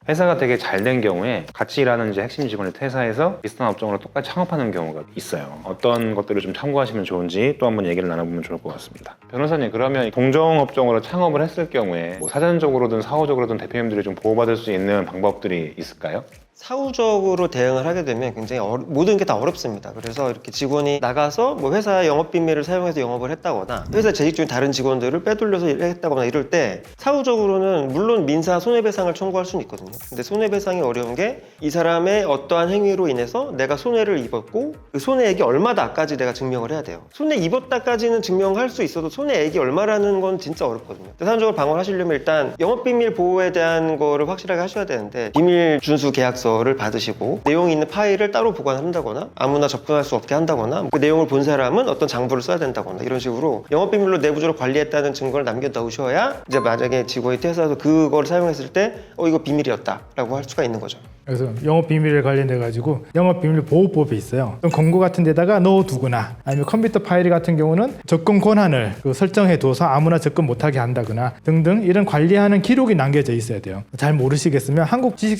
회사가 되게 잘 된 경우에 같이 일하는 이제 핵심 직원이 퇴사해서 비슷한 업종으로 똑같이 창업하는 경우가 있어요. 어떤 것들을 좀 참고하시면 좋은지 또 한번 얘기를 나눠보면 좋을 것 같습니다. 변호사님, 그러면 동종 업종으로 창업을 했을 경우에 뭐 사전적으로든 사후적으로든 대표님들이 좀 보호받을 수 있는 방법들이 있을까요? 사후적으로 대응을 하게 되면 굉장히 모든 게 다 어렵습니다. 그래서 이렇게 직원이 나가서 뭐 회사 영업 비밀을 사용해서 영업을 했다거나 회사 재직 중인 다른 직원들을 빼돌려서 했다거나 이럴 때 사후적으로는 물론 민사 손해배상을 청구할 수는 있거든요. 근데 손해배상이 어려운 게 이 사람의 어떠한 행위로 인해서 내가 손해를 입었고 그 손해액이 얼마다까지 내가 증명을 해야 돼요. 손해 입었다까지는 증명할 수 있어도 손해액이 얼마라는 건 진짜 어렵거든요. 사전적으로 방어하시려면 일단 영업비밀 보호에 대한 거를 확실하게 하셔야 되는데 비밀 준수 계약서를 받으시고 내용이 있는 파일을 따로 보관한다거나 아무나 접근할 수 없게 한다거나 그 내용을 본 사람은 어떤 장부를 써야 된다거나 이런 식으로 영업비밀로 내부적으로 관리했다는 증거를 남겨 넣으셔야 이제 만약에 직원이 퇴사해서 그걸 사용했을 때 이거 비밀이었다 라고 할 수가 있는 거죠. 그래서 영업 비밀에 관련돼 가지고 영업 비밀 보호법이 있어요. 어떤 공고 같은 데다가 넣어두거나 아니면 컴퓨터 파일 같은 경우는 접근 권한을 설정해 둬서 아무나 접근 못하게 한다거나 등등 이런 관리하는 기록이 남겨져 있어야 돼요. 잘 모르시겠으면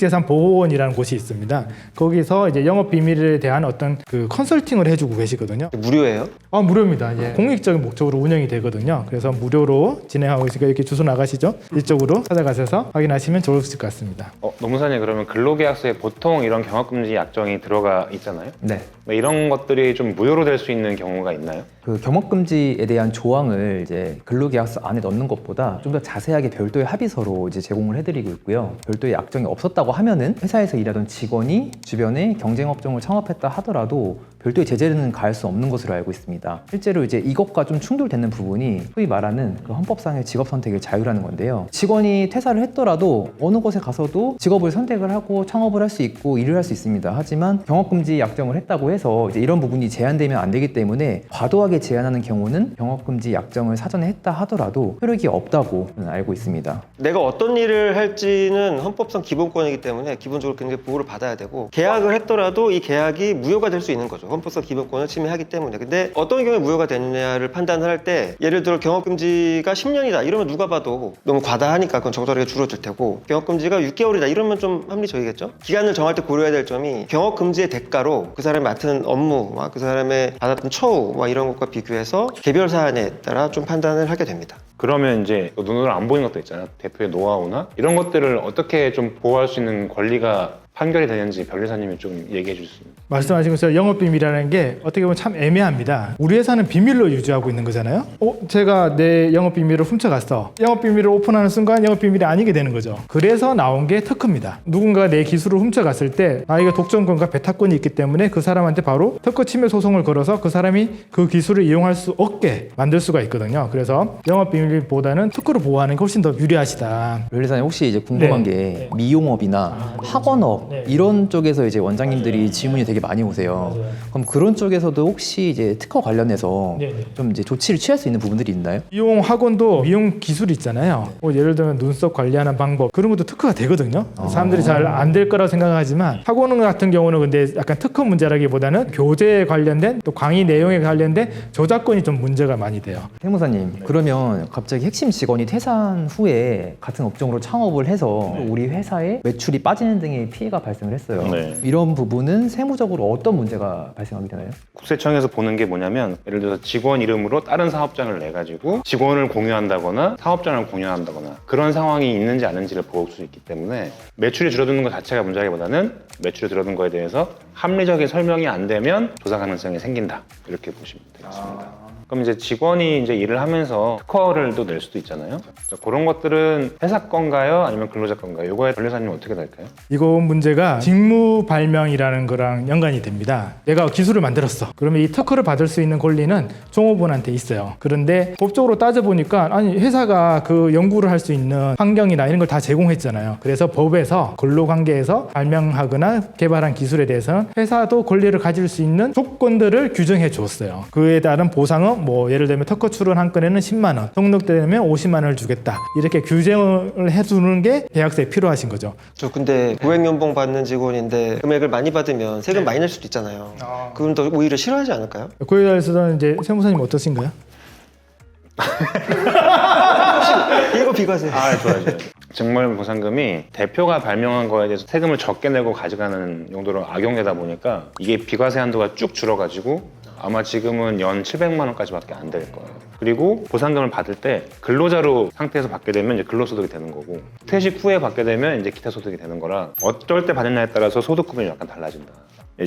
한국지식재산보호원이라는 곳이 있습니다. 거기서 이제 영업 비밀에 대한 어떤 그 컨설팅을 해주고 계시거든요. 무료예요? 무료입니다. 예. 공익적인 목적으로 운영이 되거든요. 그래서 무료로 진행하고 있으니까 이렇게 주소 나가시죠. 이쪽으로 찾아가셔서 확인하시면 좋을 것 같습니다. 노무사님, 그러면 근로계약서에 보통 이런 경업금지 약정이 들어가 있잖아요. 네. 이런 것들이 좀 무효로 될 수 있는 경우가 있나요? 그 경업금지에 대한 조항을 이제 근로계약서 안에 넣는 것보다 좀 더 자세하게 별도의 합의서로 이제 제공을 해드리고 있고요. 별도의 약정이 없었다고 하면은 회사에서 일하던 직원이 주변에 경쟁업종을 창업했다 하더라도 별도의 제재는 가할 수 없는 것으로 알고 있습니다. 실제로 이제 이것과 좀 충돌되는 부분이 소위 말하는 그 헌법상의 직업 선택의 자유라는 건데요. 직원이 퇴사를 했더라도 어느 곳에 가서도 직업을 선택을 하고 창업을 할 수 있고 일을 할 수 있습니다. 하지만 경업금지 약정을 했다고 해서 이제 이런 부분이 제한되면 안 되기 때문에 과도하게 제한하는 경우는 경업금지 약정을 사전에 했다 하더라도 효력이 없다고 알고 있습니다. 내가 어떤 일을 할지는 헌법상 기본권이기 때문에 기본적으로 굉장히 보호를 받아야 되고 계약을 했더라도 이 계약이 무효가 될 수 있는 거죠. 헌법상 기본권을 침해하기 때문에. 근데 어떤 경우에 무효가 되느냐를 판단할 때 예를 들어 경업금지가 10년이다 이러면 누가 봐도 너무 과다하니까 그건 적절하게 줄어들 테고 경업금지가 6개월이다 이러면 좀 합리적이겠죠. 기간을 정할 때 고려해야 될 점이 경업금지의 대가로 그 사람이 맡은 업무, 그 사람의 받았던 처우 이런 것과 비교해서 개별 사안에 따라 좀 판단을 하게 됩니다. 그러면 이제 눈으로 안 보이는 것도 있잖아요. 대표의 노하우나 이런 것들을 어떻게 좀 보호할 수 있는 권리가 판결이 되는지 변리사님이 좀 얘기해 주실 수 있나요? 말씀하신 것처럼 영업비밀이라는 게 어떻게 보면 참 애매합니다. 우리 회사는 비밀로 유지하고 있는 거잖아요. 제가 내 영업비밀을 훔쳐갔어. 영업비밀을 오픈하는 순간 영업비밀이 아니게 되는 거죠. 그래서 나온 게 특허입니다. 누군가가 내 기술을 훔쳐갔을 때 이거 독점권과 배타권이 있기 때문에 그 사람한테 바로 특허 침해 소송을 걸어서 그 사람이 그 기술을 이용할 수 없게 만들 수가 있거든요. 그래서 영업비밀보다는 특허를 보호하는 게 훨씬 더 유리하시다. 변리사님 혹시 이제 궁금한 네. 게 미용업이나 학원업 네. 이런 쪽에서 이제 원장님들이 질문이 되게 많이 오세요. 맞아요. 그럼 그런 쪽에서도 혹시 이제 특허 관련해서 네. 좀 이제 조치를 취할 수 있는 부분들이 있나요? 미용 학원도 미용 기술이 있잖아요. 예를 들면 눈썹 관리하는 방법 그런 것도 특허가 되거든요. 사람들이 잘 안 될 거라고 생각하지만 학원 같은 경우는 근데 약간 특허 문제라기보다는 교재에 관련된 또 강의 내용에 관련된 저작권이 좀 문제가 많이 돼요. 세무사님 그러면 갑자기 핵심 직원이 퇴사한 후에 같은 업종으로 창업을 해서 우리 회사에 매출이 빠지는 등의 피해가 발생을 했어요. 네. 이런 부분은 세무적으로 어떤 문제가 발생하게 되나요? 국세청에서 보는 게 뭐냐면 예를 들어서 직원 이름으로 다른 사업장을 내가지고 직원을 공유한다거나 사업장을 공유한다거나 그런 상황이 있는지 아닌지를 볼 수 있기 때문에 매출이 줄어드는 것 자체가 문제라기보다는 매출이 줄어든 거에 대해서 합리적인 설명이 안 되면 조사 가능성이 생긴다 이렇게 보시면 되겠습니다. 그럼 이제 직원이 이제 일을 하면서 특허를 또 낼 수도 있잖아요. 그런 것들은 회사 건가요? 아니면 근로자 건가요? 이거에 변리사님은 어떻게 될까요? 이거 문제가 직무 발명이라는 거랑 연관이 됩니다. 내가 기술을 만들었어. 그러면 이 특허를 받을 수 있는 권리는 종업원한테 있어요. 그런데 법적으로 따져보니까 아니 회사가 그 연구를 할 수 있는 환경이나 이런 걸 다 제공했잖아요. 그래서 법에서 근로관계에서 발명하거나 개발한 기술에 대해서는 회사도 권리를 가질 수 있는 조건들을 규정해 줬어요. 그에 따른 보상은 예를 들면 특허 출원 한 건에는 10만 원, 등록되면 50만 원을 주겠다. 이렇게 규정을 해두는 게 계약서에 필요하신 거죠. 저 근데 고액연봉 받는 직원인데 금액을 많이 받으면 세금 많이 낼 수도 있잖아요. 그럼 더 오히려 싫어하지 않을까요? 그에 대해서는 이제 세무사님 어떠신가요? 이거 비과세. 아, 좋아요. 직무보상금이 대표가 발명한 거에 대해서 세금을 적게 내고 가져가는 용도로 악용되다 보니까 이게 비과세 한도가 쭉 줄어가지고 아마 지금은 연 700만 원까지밖에 안 될 거예요. 그리고 보상금을 받을 때 근로자로 상태에서 받게 되면 이제 근로소득이 되는 거고 퇴직 후에 받게 되면 이제 기타 소득이 되는 거라 어떨 때 받느냐에 따라서 소득 구분이 약간 달라진다.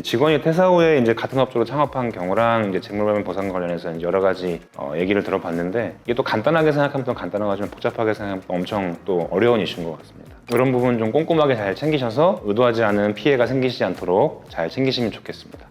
직원이 퇴사 후에 이제 같은 업종으로 창업한 경우랑 이제 직무발명 보상 관련해서 이제 여러 가지 얘기를 들어봤는데 이게 또 간단하게 생각하면 또 간단하지만 복잡하게 생각하면 또 엄청 또 어려운 이슈인 것 같습니다. 그런 부분 좀 꼼꼼하게 잘 챙기셔서 의도하지 않은 피해가 생기지 않도록 잘 챙기시면 좋겠습니다.